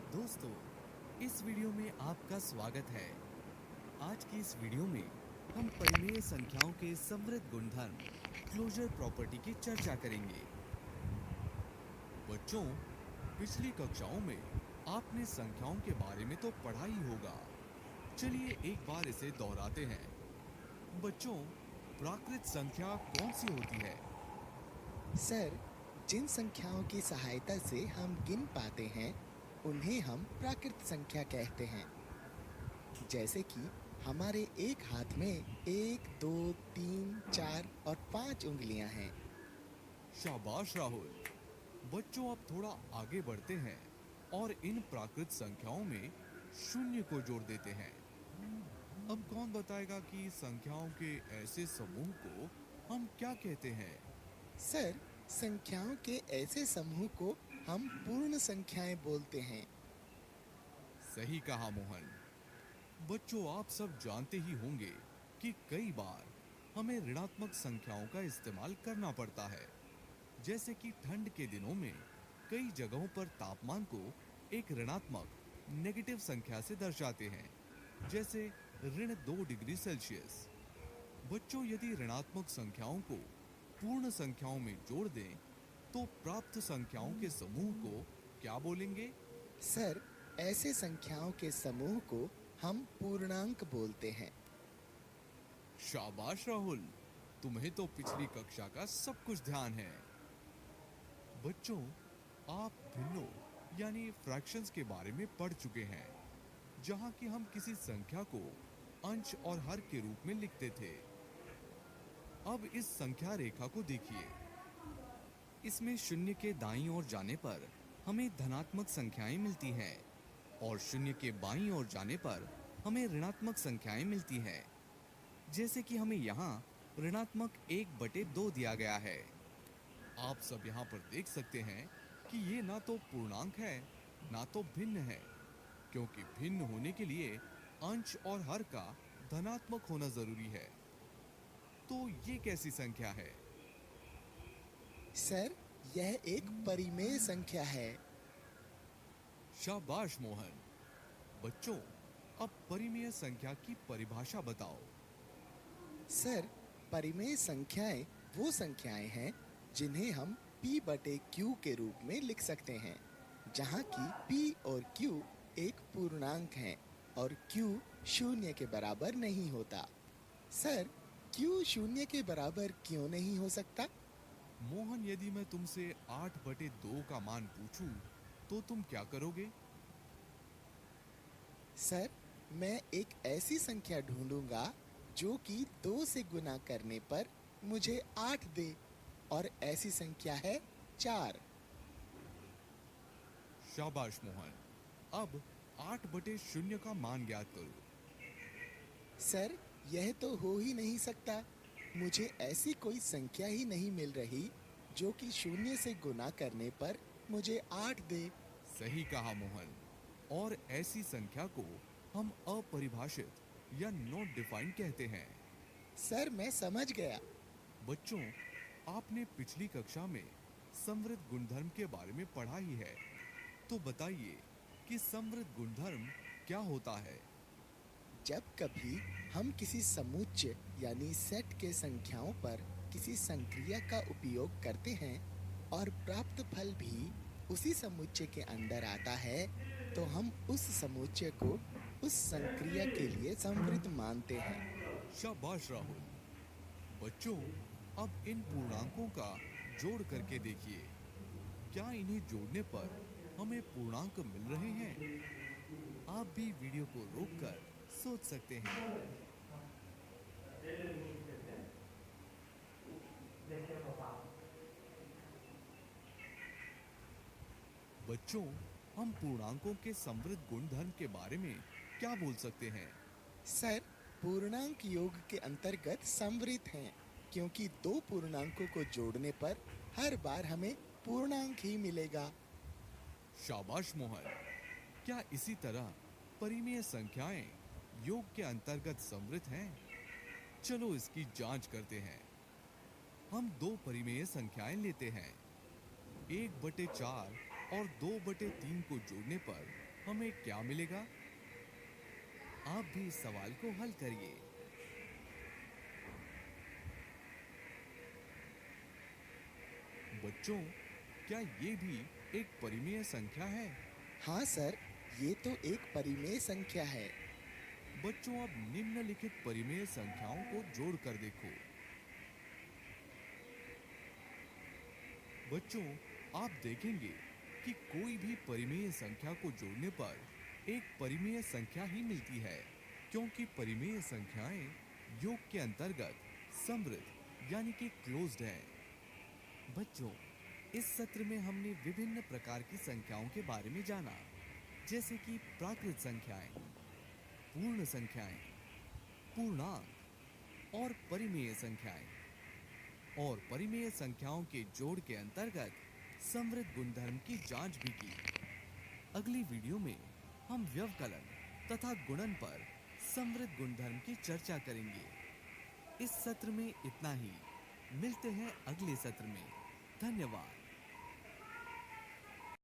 दोस्तों, इस वीडियो में आपका स्वागत है। आज की इस वीडियो में हम परिमेय संख्याओं के समृद्ध गुणधर्म क्लोजर प्रॉपर्टी की चर्चा करेंगे। बच्चों, पिछली कक्षाओं में आपने संख्याओं के बारे में तो पढ़ा ही होगा। चलिए एक बार इसे दोहराते हैं। बच्चों, प्राकृत संख्या कौन सी होती है? सर, जिन संख्याओं की सहायता से हम गिन पाते हैं, उन्हें हम प्राकृत संख्या कहते हैं। जैसे कि हमारे एक हाथ में 1, 2, 3, 4 और 5 उंगलियां हैं। शाबाश राहुल। बच्चों, अब थोड़ा आगे बढ़ते हैं और इन प्राकृत संख्याओं में शून्य को जोड़ देते हैं। अब कौन बताएगा कि संख्याओं के ऐसे समूह को हम क्या कहते हैं? सर, संख्याओं के ऐसे समूह को हम पूर्ण संख्याएं बोलते हैं। सही कहा मोहन। बच्चों, आप सब जानते ही होंगे कि कई बार हमें ऋणात्मक संख्याओं का इस्तेमाल करना पड़ता है। जैसे कि ठंड के दिनों में कई जगहों पर तापमान को एक ऋणात्मक नेगेटिव संख्या से दर्शाते हैं, जैसे -2 डिग्री सेल्सियस। बच्चों, यदि ऋणात्मक संख्याओं को पूर्ण संख्याओं में जोड़ दें तो प्राप्त संख्याओं के समूह को क्या बोलेंगे? सर, ऐसे संख्याओं के समूह को हम पूर्णांक बोलते हैं। शाबाश राहुल, तुम्हें तो पिछली कक्षा का सब कुछ ध्यान है। बच्चों, आप भिन्नों यानी फ्रैक्शंस के बारे में पढ़ चुके हैं, जहां कि हम किसी संख्या को अंश और हर के रूप में लिखते थे। अब इस संख्या रेखा को देखिए। इसमें शून्य के दाईं ओर जाने पर हमें धनात्मक संख्याएं मिलती हैं और शून्य के बाईं ओर जाने पर हमें ऋणात्मक संख्याएं मिलती हैं। जैसे कि हमें यहाँ ऋणात्मक 1/2 दिया गया है। आप सब यहाँ पर देख सकते हैं कि ये ना तो पूर्णांक है, ना तो भिन्न है, क्योंकि भिन्न होने के लिए अंश और हर का धनात्मक होना जरूरी है। तो ये कैसी संख्या है? सर, यह एक परिमेय संख्या है। शाबाश मोहन। बच्चों, अब परिमेय संख्या की परिभाषा बताओ। सर, परिमेय संख्याएं वो संख्याएं हैं जिन्हें हम p/q के रूप में लिख सकते हैं, जहां की p और q एक पूर्णांक हैं और q शून्य के बराबर नहीं होता। सर, q शून्य के बराबर क्यों नहीं हो सकता? मोहन, यदि मैं तुमसे 8/2 का मान पूछूं तो तुम क्या करोगे? सर, मैं एक ऐसी संख्या ढूंढूंगा जो कि 2 से गुना करने पर मुझे 8 दे, और ऐसी संख्या है 4। शाबाश मोहन। अब 8/0 का मान ज्ञात करो। सर, यह तो हो ही नहीं सकता। मुझे ऐसी कोई संख्या ही नहीं मिल रही जो कि शून्य से गुना करने पर मुझे 8 दे। सही कहा मोहन। और ऐसी संख्या को हम अपरिभाषित या नॉट डिफाइंड कहते हैं। सर, मैं समझ गया। बच्चों, आपने पिछली कक्षा में समृद्ध गुणधर्म के बारे में पढ़ा ही है, तो बताइए कि समृद्ध गुणधर्म क्या होता है? जब कभी हम किसी समुच्चय यानी सेट के संख्याओं पर किसी संक्रिया का उपयोग करते हैं और प्राप्त फल भी उसी समुच्चय के अंदर आता है, तो हम उस समुच्चय को उस संक्रिया के लिए समृद्ध मानते हैं। शाबाश राहुल। बच्चों, अब इन पूर्णांकों का जोड़ करके देखिए। क्या इन्हें जोड़ने पर हमें पूर्णांक मिल रहे हैं? आप भी वीडियो को रोककर सोच सकते हैं। बच्चों, हम पूर्णांकों के समृद्ध गुणधर्म के बारे में क्या बोल सकते हैं? सर, पूर्णांक योग के अंतर्गत समृद्ध हैं, क्योंकि दो पूर्णांकों को जोड़ने पर हर बार हमें पूर्णांक ही मिलेगा। शाबाश मोहन। क्या इसी तरह परिमेय संख्याएं योग के अंतर्गत समृद्ध हैं? चलो इसकी जांच करते हैं। हम दो परिमेय संख्याएं लेते हैं, 1/4 और 2/3 को जोड़ने पर हमें क्या मिलेगा? आप भी इस सवाल को हल करिए। बच्चों, क्या ये भी एक परिमेय संख्या है? हाँ सर, ये तो एक परिमेय संख्या है। बच्चों, अब निम्नलिखित परिमेय संख्याओं को जोड़कर देखो। बच्चों, आप देखेंगे कि कोई भी परिमेय संख्या को जोड़ने पर एक परिमेय संख्या ही मिलती है, क्योंकि परिमेय संख्याएं योग के अंतर्गत समृद्ध यानी कि क्लोज्ड हैं। बच्चों, इस सत्र में हमने विभिन्न प्रकार की संख्याओं के बारे में जाना, जैसे कि प्राकृत संख्याएं, पूर्ण संख्याएं, पूर्णांक और परिमेय संख्याएं। और परिमेय संख्याओं के जोड़ के अंतर्गत समृद्ध गुणधर्म की जांच भी की। अगली वीडियो में हम व्यवकलन तथा गुणन पर समृद्ध गुणधर्म की चर्चा करेंगे। इस सत्र में इतना ही। मिलते हैं अगले सत्र में। धन्यवाद।